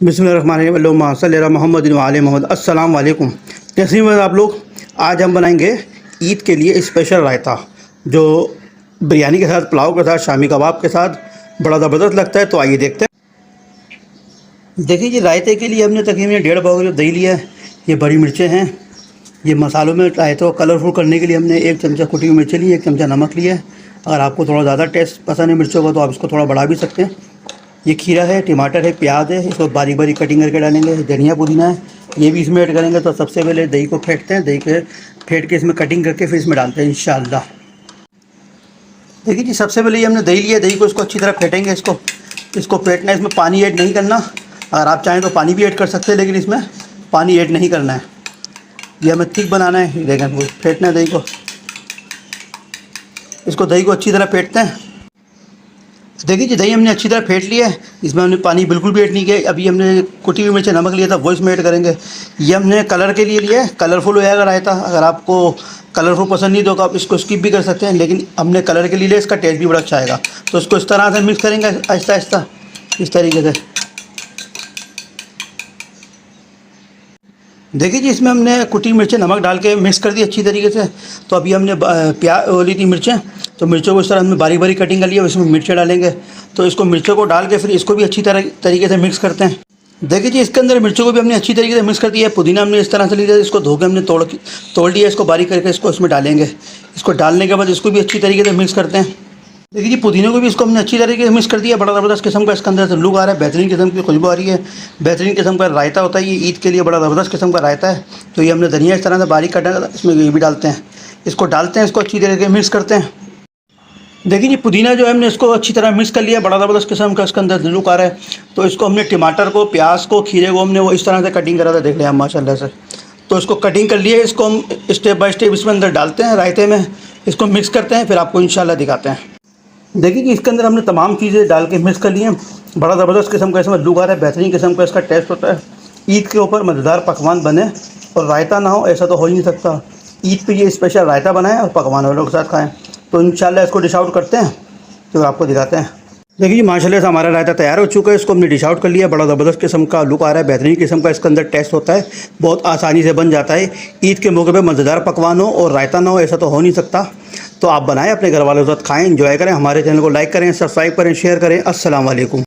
बिस्मिल्लाहिर्रहमानिर्रहीम सल्लल्लाहु मोहम्मद व आले मोहम्मद। अस्सलाम वालेकुम। कैसे हैं आप लोग? आज हम बनाएंगे ईद के लिए स्पेशल रायता, जो बिरयानी के साथ, पुलाव के साथ, शामी कबाब के साथ बड़ा ज़बरदस्त लगता है। तो आइए देखते हैं। देखिए जी, रायते के लिए हमने तकरीबन 1.5 पाव दही लिया है। ये बड़ी मिर्चें हैं। ये मसालों में रायते को कलरफुल करने के लिए हमने 1 चमचा कुटी हुई मिर्चें ली, 1 चमचा नमक लिया है। अगर आपको थोड़ा ज़्यादा टेस्ट पसंद है मिर्चों का तो आप इसको थोड़ा बढ़ा भी सकते हैं। ये खीरा है, टमाटर है, प्याज है, इसको बारीक बारीक कटिंग करके डालेंगे। धनिया पुदीना है, ये भी इसमें ऐड करेंगे। तो सबसे पहले दही को फेंटते हैं, दही के फेंट के इसमें कटिंग करके फिर इसमें डालते हैं इंशाअल्लाह। देखिए जी, सबसे पहले ये हमने दही लिया, दही को इसको अच्छी तरह फेंटेंगे। इसको फेंटना है, इसमें पानी ऐड नहीं करना। अगर आप चाहें तो पानी भी ऐड कर सकते हैं, लेकिन इसमें पानी ऐड नहीं करना है। ये हमें थिक बनाना है। देखें, फेंटना है दही को। इसको दही को अच्छी तरह फेंटते हैं। देखिए जी, दही हमने अच्छी तरह फेंट लिया है। इसमें हमने पानी बिल्कुल भी ऐड नहीं किया। अभी हमने कुटी हुई मिर्च नमक लिया था, वो इसमें ऐड करेंगे। ये हमने कलर के लिए लिया है, कलरफुल हो जाएगा रायता। अगर आपको कलरफुल पसंद नहीं तो आप इसको स्किप भी कर सकते हैं, लेकिन हमने कलर के लिए लिया, इसका टेस्ट भी बड़ा अच्छा आएगा। तो इसको इस तरह से मिक्स करेंगे आहिस्ता आहिस्ता, इस तरीके से। देखिए जी, इसमें हमने कुटी मिर्चें नमक डाल के मिक्स कर दी अच्छी तरीके से। तो अभी हमने प्याज ली थी मिर्चें, तो मिर्चों को इस तरह हमने बारीक बारीक कटिंग कर लिया। इसमें मिर्चें डालेंगे, तो इसको मिर्चों को डाल के फिर इसको भी अच्छी तरीके से मिक्स करते हैं। देखिए जी, इसके अंदर मिर्चों को भी हमने अच्छी तरीके से मिक्स कर दिया है। पुदीना हमने इस तरह से लिया, इसको धो के हमने तोड़ लिया। इसको बारीक करके इसको इसमें डालेंगे। इसको डालने के बाद इसको भी अच्छी तरीके से मिक्स करते हैं। देखिए जी, पुदीने को भी इसको हमने अच्छी तरीके से मिक्स कर दिया। बड़ा ज़बरदस्त किस्म का इसके अंदर से लुक आ रहा है, बेहतरीन किस्म की खुशबू आ रही है। बेहतरीन किस्म का रायता होता है ये, ईद के लिए बड़ा ज़बरदस्त किस्म का रायता है। तो ये हमने धनिया इस तरह से बारीक काटा, इसमें ये भी डालते हैं। इसको डालते हैं, इसको अच्छी तरीके से मिक्स करते हैं। देखिए जी, पुदीना जो है हमने इसको अच्छी तरह मिक्स कर लिया। बड़ा ज़बरदस्त किस्म का इसके अंदर लुक आ रहा है। तो इसको हमने टमाटर को, प्याज को, खीरे को हमने वो इस तरह से कटिंग करा था, देख लिया माशाल्लाह से। तो इसको कटिंग कर लिए, इसको हम स्टेप बाय स्टेप इसमें अंदर डालते हैं रायते में। इसको मिक्स करते हैं, फिर आपको इंशाल्लाह दिखाते हैं। देखिए कि इसके अंदर हमने तमाम चीज़ें डाल के मिक्स कर लिए हैं। बड़ा ज़बरदस्त किस्म का इसमें लुक आ रहा है, बेहतरीन किस्म का इसका टेस्ट होता है। ईद के ऊपर मज़ेदार पकवान बने और रायता ना हो, ऐसा तो हो ही नहीं सकता। ईद पे ये स्पेशल रायता बनाएं और पकवान वालों के साथ खाएं। तो इंशाल्लाह इसको डिश आउट करते हैं, तो आपको दिखाते हैं। देखिए माशाल्लाह से हमारा रायता तैयार हो चुका है। इसको हमने डिश आउट कर लिया। बड़ा ज़बरदस्त किस्म का लुक आ रहा है, बेहतरीन किस्म का इसके अंदर टेस्ट होता है। बहुत आसानी से बन जाता है। ईद के मौके पे मज़ेदार पकवान हो और रायता ना हो, ऐसा तो हो नहीं सकता। तो आप बनाएं, अपने घर वालों के साथ खाएं, एंजॉय करें। हमारे चैनल को लाइक करें, सब्सक्राइब करें, शेयर करें। अस्सलाम वालेकुम।